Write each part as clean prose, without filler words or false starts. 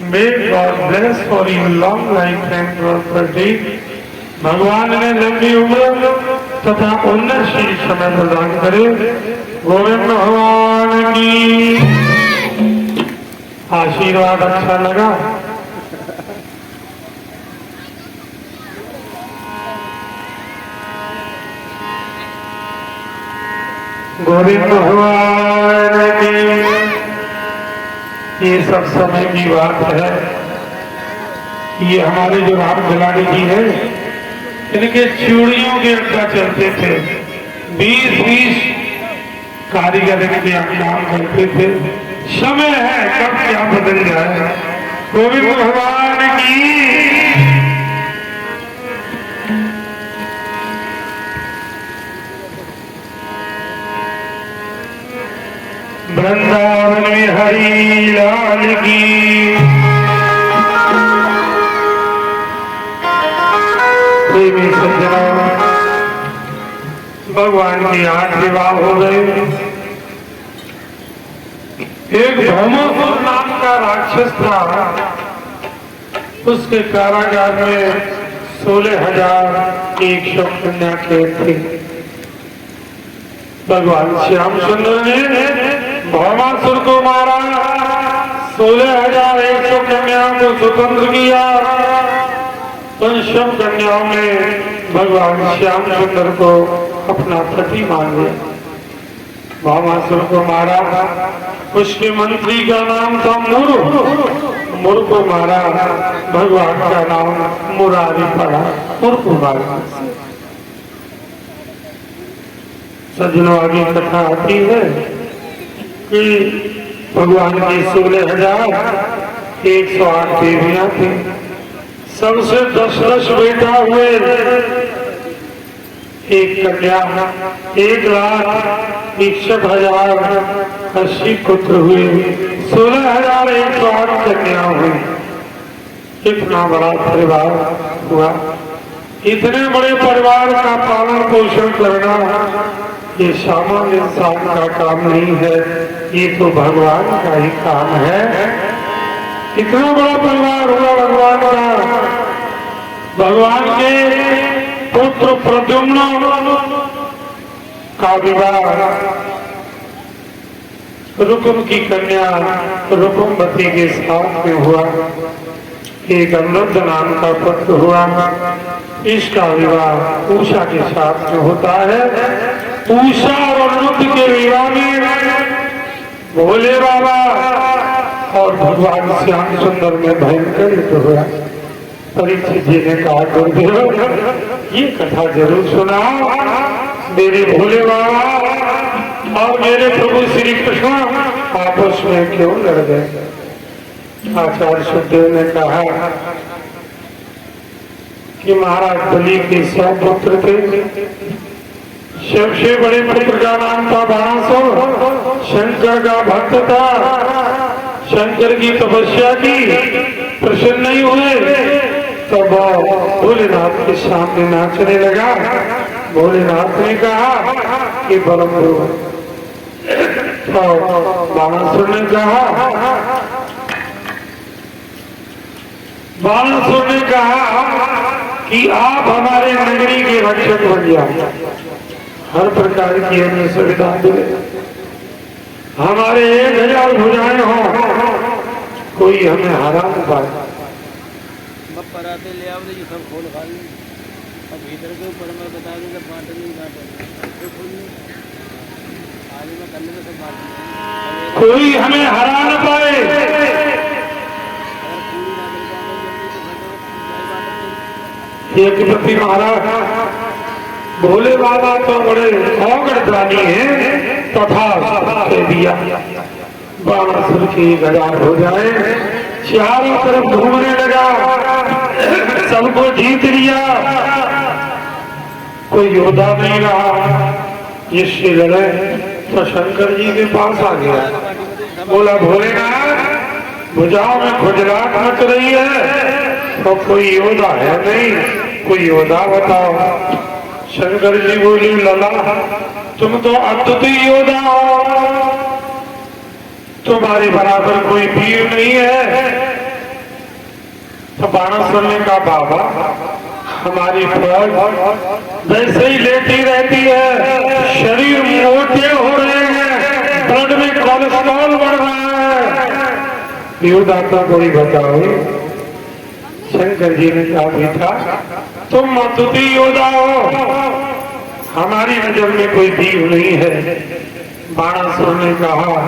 May God bless for you long life and prosperity. भगवान ने लंबी उम्र तथा उन्नतशील समय प्रदान करे। गोविंद भगवान की आशीर्वाद अच्छा लगा। गोविंद भगवान की ये सब समय की बात है। ये हमारे जो राम खिलाड़ी जी है, इनके चूड़ियों के अड्डा चलते थे। 20-20 कारीगर इनके काम करते थे। समय है कब क्या बदल जाए। गोविंद भगवान की वृंदावन में हरि लाल की। प्रेमी सज्जनों, भगवान की 8 विवाह हो गए। एक भौमासुर नाम का राक्षस था। उसके कारागार में 16,100 कन्या थे। भगवान श्यामचंद्र ने भौमासुर को मारा, 16,100 कन्याओं को स्वतंत्र किया। उन सब कन्याओं में भगवान श्यामचंद्र को अपना पति मान लिया। भौमासुर को मारा। उसके मंत्री का नाम था मुर को मारा। भगवान का नाम मुरारी पड़ा। मुर को मारा। सज्जनों, आगे कथा आती है कि भगवान की 16,108 देवियां थी। सबसे 10 बेटा हुए। एक कन्या 1,61,080 पुत्र हुए। 16,108 कन्या हुई। इतना बड़ा परिवार हुआ। इतने बड़े परिवार का पालन पोषण करना ये सामान्य इंसान का काम नहीं है। ये तो भगवान का ही काम है। इतना बड़ा परिवार हुआ भगवान का। भगवान के पुत्र प्रद्युम्न का विवाह रुकुम की कन्या रुकुमवती के साथ में हुआ। एक अनुरुद्ध नाम का पुत्र हुआ। इसका विवाह उषा के साथ में होता है। उषा और अनुरुद्ध के विवाह में भोले बाबा और भगवान श्यामचंद्र में भयंकर युद्ध हुआ। परीक्षित जी ने कहा, गुरुदेव ये कथा जरूर सुनाओ। मेरे भोले बाबा और मेरे प्रभु श्री कृष्ण आपस में क्यों लड़ गए। आचार्य सुखदेव ने कहा कि महाराज बलि के 100 पुत्र थे। सबसे बड़े पुत्र का नाम था बाणासुर। शंकर का भक्त था। शंकर की तपस्या की, प्रसन्न नहीं हुए। तब भोलेनाथ के सामने नाचने लगा। भोलेनाथ ने कहा कि बलम दो। तो बाणासुर ने कहा कि आप हमारे नगरी के रक्षक बन जाओ। हर प्रकार की हमें सुविधा दे। हमारे 1,000 भुजाएं हो, कोई हमें हरा न पाए। पराते ले आओ, ये सब खोल खा लें। अब भीतर के ऊपर मैं बता दूं जब बांट नहीं बांटे आगे में करने में सब बांट कोई हमें हरा न पाए। एक प्रति महाराज भोले बाबा तो बड़े औगड़दानी है। तथा कह दिया बाणासुर की 1,000 हो जाए। चारों तरफ घूमने लगा। सबको जीत लिया। कोई योद्धा नहीं रहा जिससे लड़े। तो शंकर जी के पास आ गया। बोला, भोलेनाथ भुजाओं में खुजलाहट मच रही है। तो कोई योद्धा है नहीं, कोई योद्धा बताओ। शंकर जी बोली, लला तुम तो अद्वितीय योद्धा हो। तुम्हारे बराबर कोई वीर नहीं है। तो बाणासुर ने कहा बाबा हमारी फौज वैसे ही लेटी रहती है, शरीर मोटे हो रहे हैं, ब्लड में कोलेस्ट्रॉल बढ़ रहा है, योदाता कोई बताओ। शंकर जी ने कहा बेटा तुम अद्वितीय योद्धा हो, हमारी नजर में कोई वीर नहीं है। बाणासुर ने कहा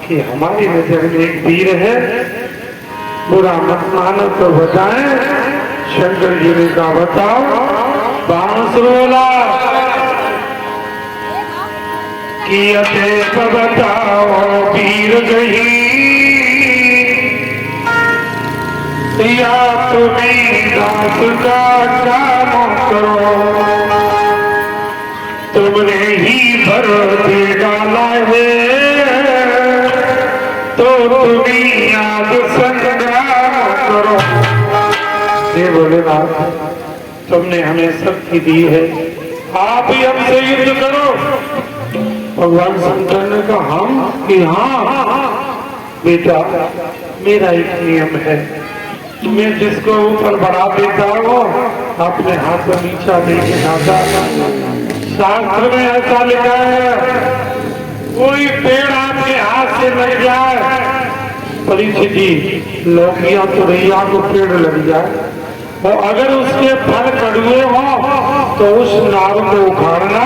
कि हमारी नजर में एक वीर है, बुरा मत मानो तो बताएं। शंकर जी ने कहा बताओ। बाणासुर बोला कि अतः बताओ वीर गही, या तुम्हें दास का काम करो, तुमने ही भर दे डाला है, तो तुम्हें याद संग्राम करो। हे भोलेनाथ तुमने हमें शक्ति दी है, आप ही हमसे युद्ध करो। भगवान शंकर ने कहा हम कि हाँ बेटा मेरा एक नियम है, मैं जिसको ऊपर बढ़ा देता हूँ अपने हाथ को नीचा नहीं आता। शास्त्र में ऐसा लिखा है कोई पेड़ आपके हाथ से लग जाए, परीक्षित जी लौकिया तो रैया को पेड़ लग जाए और अगर उसके फल कड़ुए हो तो उस नार को उखाड़ना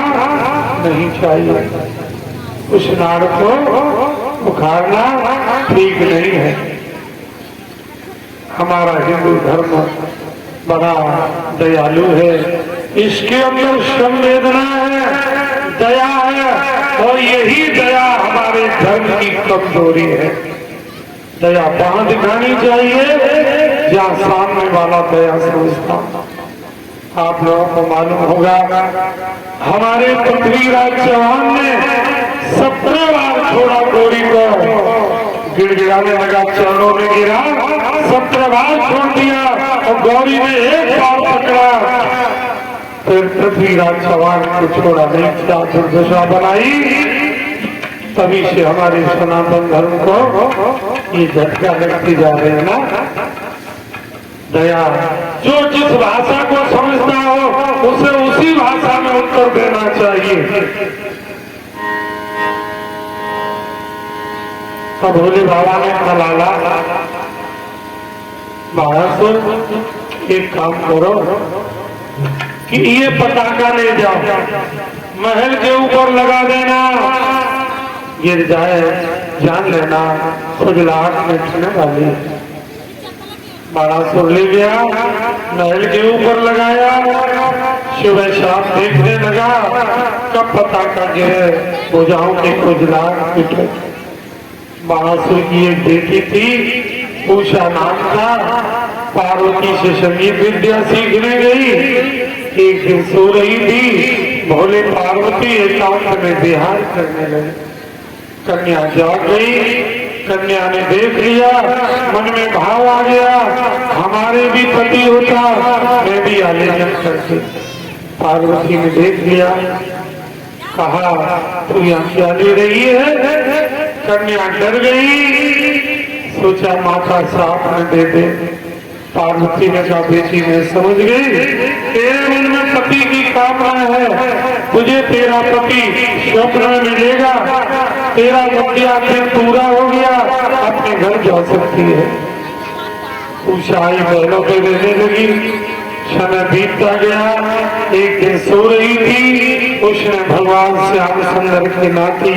नहीं चाहिए, उस नार को उखाड़ना ठीक नहीं है। हमारा हिंदू धर्म बड़ा दयालु है, इसके अंदर संवेदना है, दया है, और यही दया हमारे धर्म की कमजोरी है। दया वहां दिखानी चाहिए जहाँ सामने वाला दया समझता। आप लोगों को मालूम होगा हमारे पृथ्वीराज चौहान ने 17 बार छोड़ा गौरी को, गिड़गिड़ाने लगा, चरणों में गिरा, 17 बार छोड़ दिया और गौरी ने एक बार पकड़ा। फिर पृथ्वीराज चौहान को छोड़ा नहीं, क्या दुर्दशा बनाई। तभी से हमारे सनातन धर्म को ये झटका लगती जा रहे हैं ना। दया जो जिस भाषा को समझता हो उसे उसी भाषा में उत्तर देना चाहिए। अब भोले बाबा ने कहा बाणासुर एक काम करो कि ये पटाखा ले जाओ, महल के ऊपर लगा देना, गिर जाए जान लेना, खुजलाहट मिटने वाली। बाणासुर ले गया, महल के ऊपर लगाया, सुबह शाम देखने लगा कब पटाखा गिरे, भुजाओं की खुजलाहट मिटे। बाणासुर की एक बेटी थी, उषा नाम था, पार्वती से संगीत विद्या सीखने गई। एक दिन सो रही थी, भोले पार्वती एकांत में विहार करने लगे। कन्या जाग गई, कन्या ने देख लिया, मन में भाव आ गया हमारे भी पति होता, मैं भी आलिंगन करती। पार्वती ने देख लिया, कहा तू यहाँ क्या ले रही है। कन्या डर गई, सोचा माता साथ में दे दे। पार्वती ने कहा बेटी मैं समझ गई, तेरे मन में पति की कामना है, तुझे तेरा पति स्वप्न में मिलेगा, तेरा बच्चा फिर पूरा हो गया, अपने घर जा सकती है। उषाई बहनों पे रहने लगी, समय बीतता गया। एक दिन सो रही थी, उसने भगवान श्याम सुंदर के नाती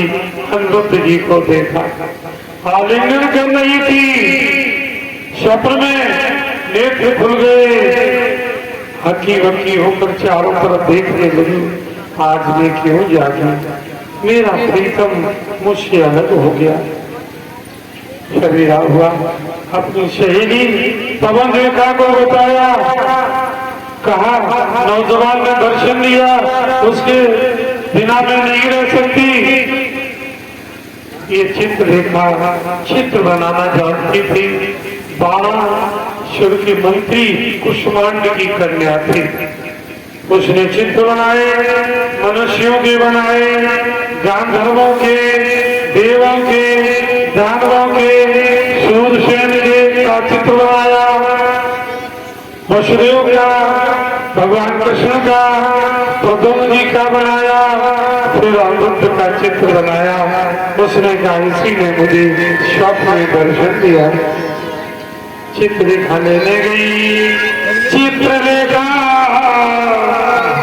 अनिरुद्ध जी को देखा, आलिंगन कर रही थी। स्वप्न में नेत्र खुल गए, हकी बकी होकर चारों तरफ देखने लगी, आज मैं क्यों जागी, मेरा प्रीतम मुझसे अलग हो गया। शरीरा हुआ, अपनी सहेली पवन रेखा को बताया, कहा नौजवान ने दर्शन दिया, उसके बिना मैं नहीं रह सकती। ये चित्र रेखा चित्र बनाना जानती थी, 12 की मंत्री कुष्मांड की कन्या थी। उसने चित्र बनाए, मनुष्यों के बनाए, गांधर्वों के, देवों के, दानवों के, सूरसेन का चित्र बनाया। वसुदेव का, भगवान कृष्ण का, प्रद्युम्न जी का बनाया, फिर अनिरुद्ध का चित्र बनाया। उसने कहा इसी ने मुझे स्वप्न में दर्शन दिया। चित्र दिखा लेने गई, चित्र देखा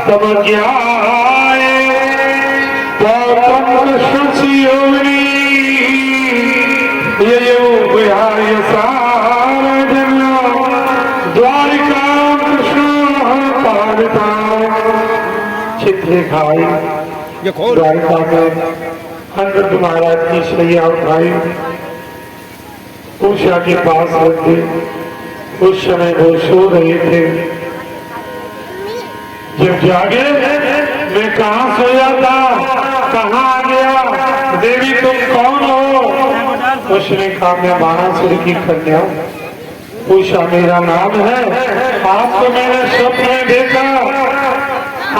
तब क्या गौतम कृष्ण सी योगिनी ये योग विहाय सारा जन्म द्वारिका कृष्ण पारता। चित्र दिखाई द्वारिका में अनिरुद्ध महाराज की शैया उठाई, उषा के पास रख दी। उस समय वो सो रहे थे। जब जागे मैं कहाँ सोया था, कहाँ आ गया, देवी तुम कौन हो? उसने कहा मैं बाणासुर की कन्या, उषा मेरा नाम है। आपको मैंने स्वप्न में देखा,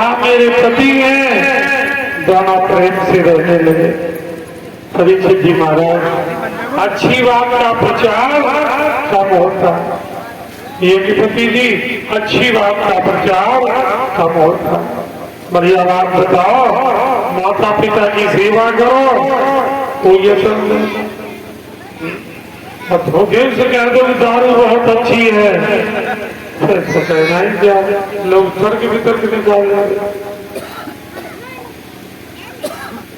आप मेरे पति हैं। दोनों प्रेम से रहने लगे। परीक्षित जी महाराज, अच्छी बात का प्रचार कम होता, ये कि पति जी अच्छी बात का प्रचार कम होता। बढ़िया बात बताओ, माता पिता की सेवा करो तो ये समझो। धोखे से कह दो दारू बहुत अच्छी है, फिर तो कहना ही क्या, लोग तर्क वितर्क निकाल रहे।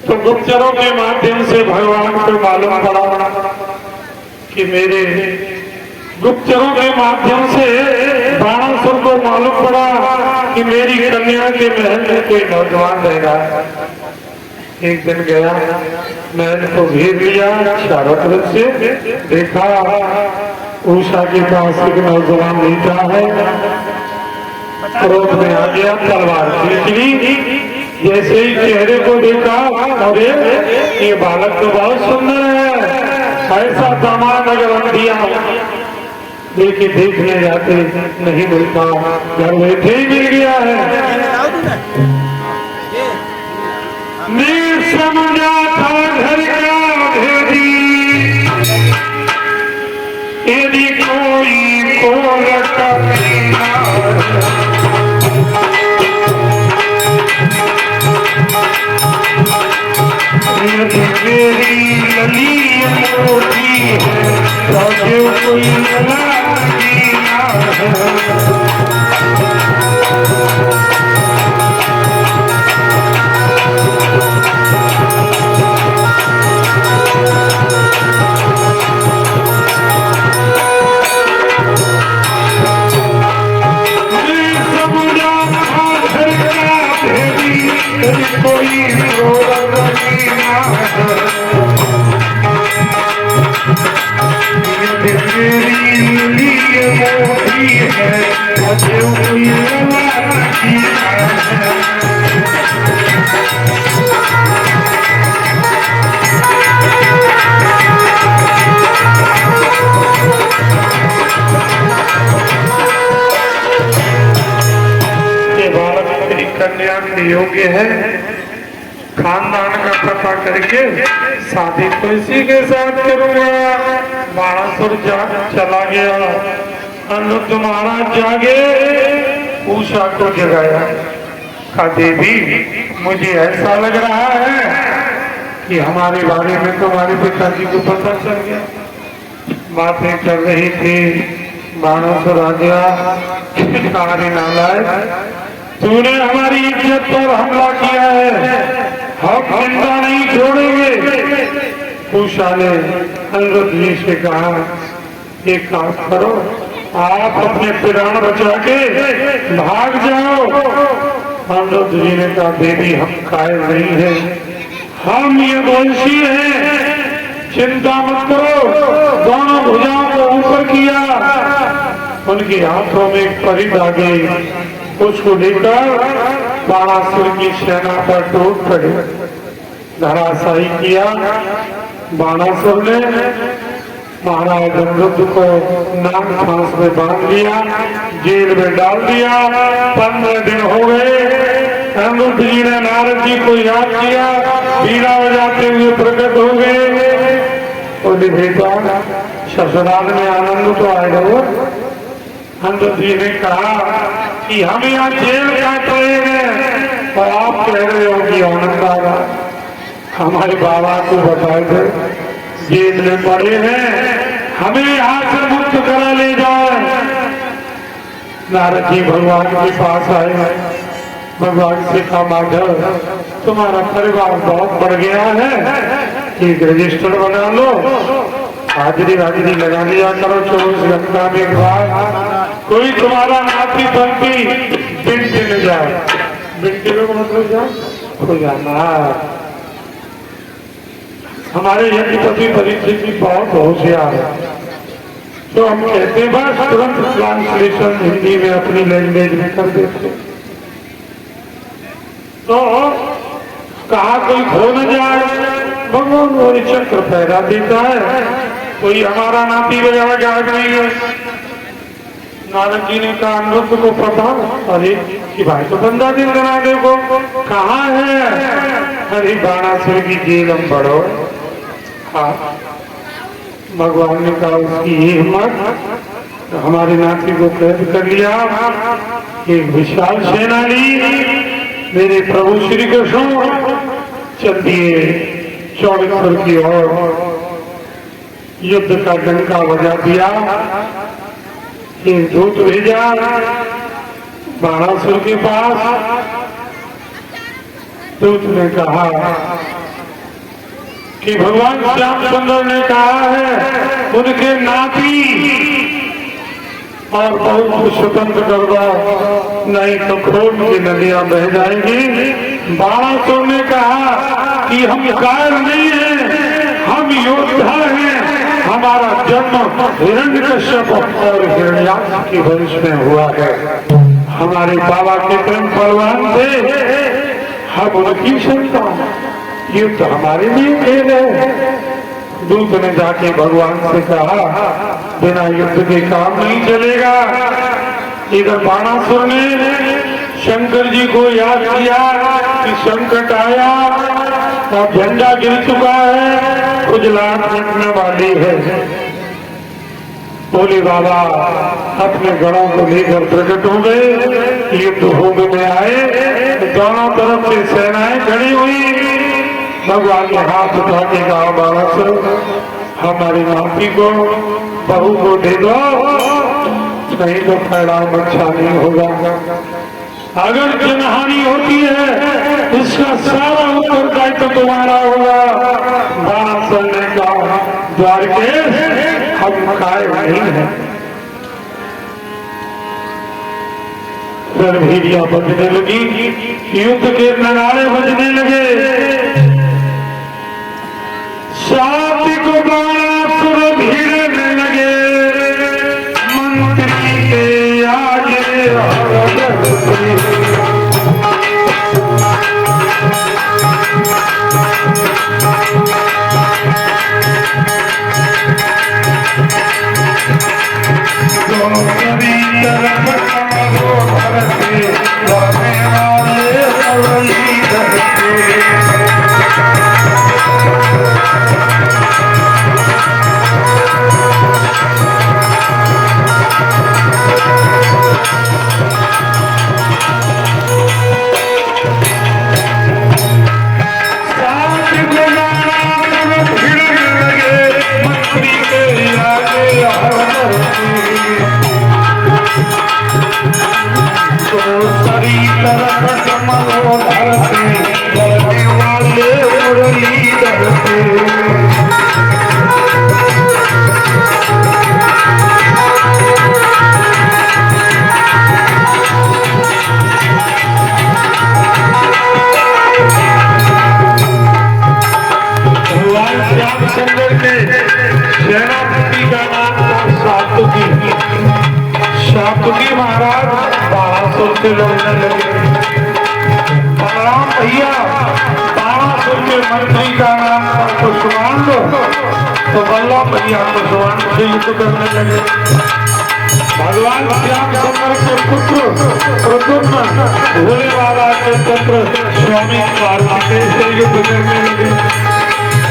तो गुप्तचरों के माध्यम से भगवान को मालूम पड़ा कि मेरे गुप्तचरों के माध्यम से बाणासुर को मालूम पड़ा कि मेरी कन्या के महल में कोई नौजवान रह रहा है। एक दिन गया, महल को घेर लिया, चारों तरफ से देखा, उषा के पास एक नौजवान लेटा है। क्रोध में आ गया, तलवार खींच ली। जैसे ही चेहरे को देखा, अरे ये बालक तो बहुत सुंदर है, ऐसा दामाद अगर हम दिया लेकिन देखने जाते नहीं मिलता, घर बैठे ही मिल गया है। मैं समझा था घर का भेदी, यदि कोई को मेरी लली मोटी है, तो कोई कन्या के योग्य है, खानदान का पता करके शादी तो इसी के साथ करूंगा। बाणासुर चला गया, अनिरुद्ध महाराज जागे, उषा को जगाया। कहा देवी मुझे ऐसा लग रहा है कि हमारे बारे में तुम्हारे पिताजी को पता चल गया। बातें कर रही थी, बाणासुर आ गया, सारे नालायक, तूने हमारी इज्जत पर हमला किया है, हम जिंदा नहीं छोड़ेंगे। उषा ने अनिरुद्ध जी से कहा एक काम करो, आप अपने प्राण बचा के भाग जाओ। अनिरुद्ध जी ने कहा देवी हम कायल नहीं है, हम ये वंशी हैं, चिंता मत करो। दोनों भुजाओं को ऊपर किया, उनके हाथों में एक परिध आ गई, उसको लेकर बाणासुर की सेना पर टूट पड़े, धराशायी किया। बाणासुर ने महाराज अनिरुद्ध को नाक फांस में बांध लिया, जेल में डाल दिया। 15 दिन हो गए। अनिरुद्ध जी ने नारद जी को याद किया, बीड़ा बजाते हुए प्रकट हो गए। बोले बेटा ससुराल में आनंद तो आएगा, वो हनुमत जी ने कहा कि हम यहाँ जेल काट रहे हैं और आप कह रहे हो कि आनंद आ रहा। हमारे बाबा को बताए थे जेल में पड़े हैं, हमें यहाँ से मुक्त करा ले जाओ। नारद जी भगवान के पास आए, भगवान से कहा माधव तुम्हारा परिवार बहुत बढ़ गया है, एक रजिस्टर बना लो, हाजिरी हाजिरी लगा लिया करो 24 घंटा में एक बार, कोई तुम्हारा नाती बनती बिनती में जाए। बिनती में मतलब जाए हो जाना। हमारे यज्ञपति परीक्षित जी बहुत होशियार है, तो हम कहते बस तुरंत ट्रांसलेशन हिंदी में अपनी लैंग्वेज में कर देते। तो कहा कोई खो न जाए, भगवान वो चक्र पैदा देता है, कोई हमारा नाती वगैरह क्या नहीं है। नारद जी ने कहा अनिरुद्ध को पता, अरे कि भाई तो बंदा दिन बना देखो कहाँ है। अरे बाणासुर की जेल हम बढ़ो। हाँ भगवान ने कहा उसकी हिम्मत, हमारे नाती को कैद कर लिया। एक विशाल सेना ली, मेरे प्रभु श्री कृष्ण चल दिए चौड़ेश्वर की ओर, युद्ध का डंका बजा दिया। एक दूत भेजा बाणासुर के पास। दूत ने कहा कि भगवान श्यामचंद्र ने कहा है उनके नाती और बहुत स्वतंत्र कर दो, नहीं तो खून की नदियां बह जाएंगी। बाणासुर ने कहा कि हम कायर नहीं हैं, हम योद्धा हैं, हमारा जन्म हिरण्यकश्यप और हिरण्याक्ष के वंश में हुआ है, हमारे बाबा के प्रेम बलवान थे, हम उनकी संतान, युद्ध हमारे लिए खेल है। दूत ने जाके भगवान से कहा बिना युद्ध के काम नहीं चलेगा। इधर बाणासुर ने शंकर जी को याद किया कि संकट आया और झंडा गिर चुका है, खुजलाहट मिटने वाली है। बोले बाबा अपने गणों को लेकर प्रकट हो गए, युद्ध होने में आए, दोनों तरफ से सेनाएं खड़ी हुई। भगवान ने हाथ उठा के कहा बाणासुर हमारी नाती को बहू को दे दो, नहीं तो परिणाम अच्छा नहीं होगा। अगर जनहानि होती है इसका सारा उत्तरदायित्व तुम्हारा होगा। बाणासुर ने कहा द्वारकेश हम खाए नहीं है। सरभेरियां बजने लगी, युद्ध के नगाड़े बजने लगे। साथी को बाणासुर भिड़ने लगे, मंत्री के आगे शातुकी महाराज बाणासुर से लड़ने लगे। बलराम भैया बाणासुर के मंत्री का नाम था कुशवांड, तो बलराम भैया कुशवांड से युद्ध करने लगे। भगवान श्यामचंद्र के पुत्र प्रद्युम्न भोले बाबा के पुत्र स्वामी कार्तिकेय से युद्ध करने लगे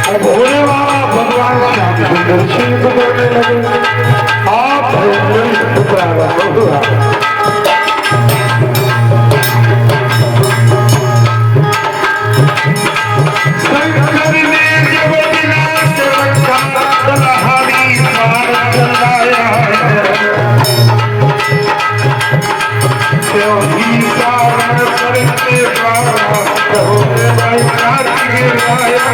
और भोले बाबा भगवान श्यामचंद्र से युद्ध करने लगे। आप प्रारंभ हुआ। शंकर ने जब विनाश रखा तलहारी मार चलाया क्यों ही कारण करके बाबा कहो भाई काट गिराया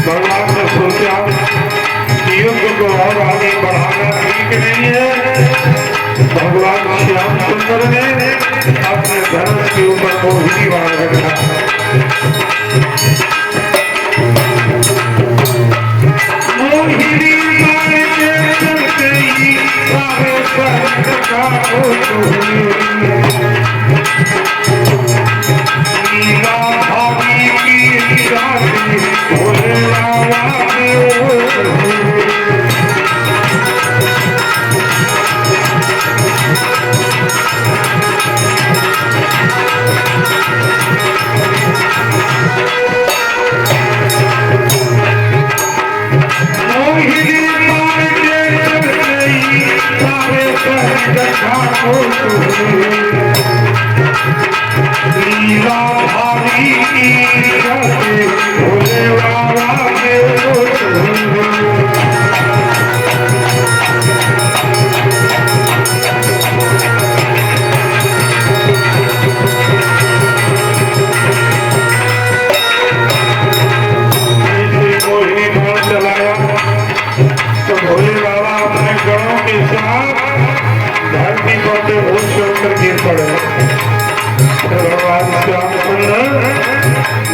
भगवान ने सोचा कि युद्ध को और आगे बढ़ाना ठीक नहीं है। भगवान श्यामचंद्र ने अपने धनुष के ऊपर मोहिनी बाण रखा। मोहिनी बाण के चलते ही सारे शहर का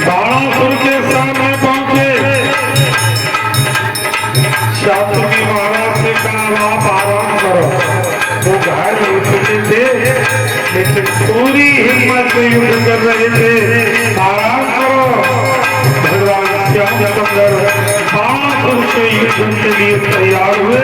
बाणासुर के सामने पहुंचे। शास्त्री महाराज से कहा आप आराम करो। वो घायल हो चुके थे लेकिन पूरी हिम्मत से युद्ध कर रहे थे। आराम करो। भगवान श्यामचंद्र बाणासुर से युद्ध के लिए तैयार हुए।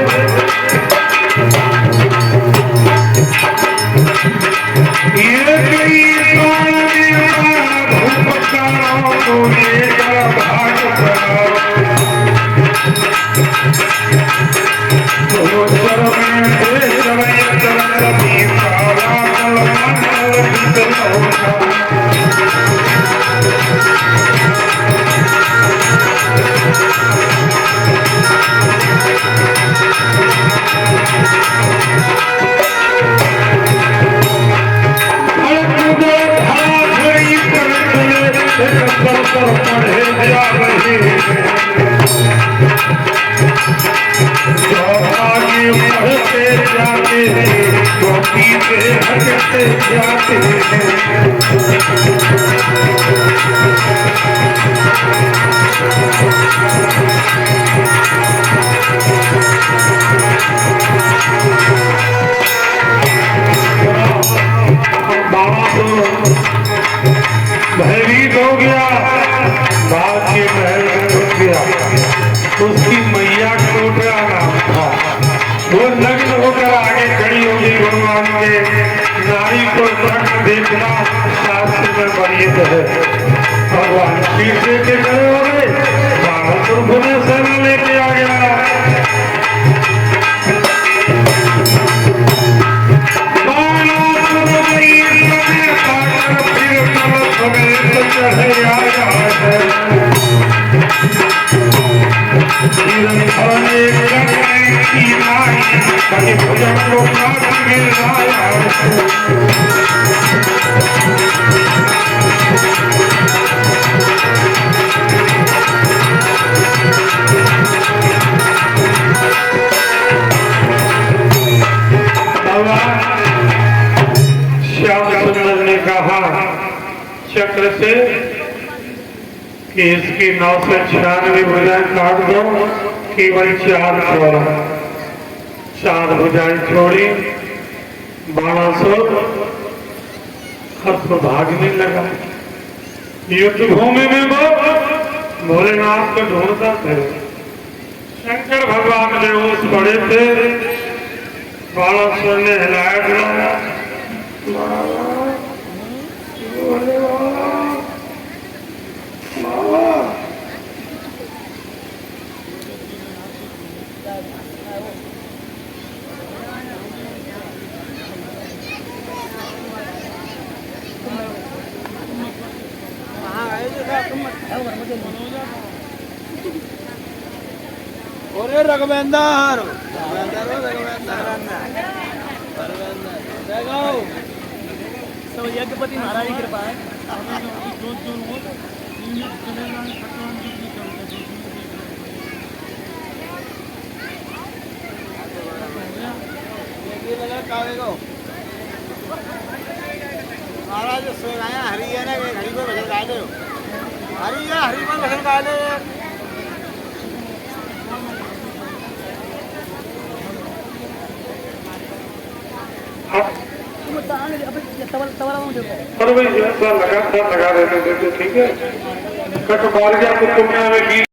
भयभीत हो गया, बात के महल में घुस गया। उसकी मैया टोटरा नाम था। वो नग्न होकर आगे खड़ी हो गई भगवान के। नारी को नग्न देखना शास्त्र में बड़ी है। भगवान पीछे के और पुनः सेना लेके आ गया। भजन को श्याम सुंदर ने कहा चक्र से कि इसकी 996 भुजाएं काट दो, केवल 4 छोड़ा। 4 भुजाएं छोड़ी, बाणासुर हर्ष भागने लगा। युद्ध भूमि में वो भोलेनाथ को ढूंढता थे। शंकर भगवान ने उस बड़े थे, बाणासुर ने हिलाया डुलाया, अरे रघुवेंद्र तो यज्ञपति महाराज की कृपा है। महाराज सो गया हरी है ना, हरी को भजन गा लो, हरी है हरी को भजन गा लो। पर भाई ऐसा लगातार लगा देते थे, ठीक है। कट मार गया कुतुब में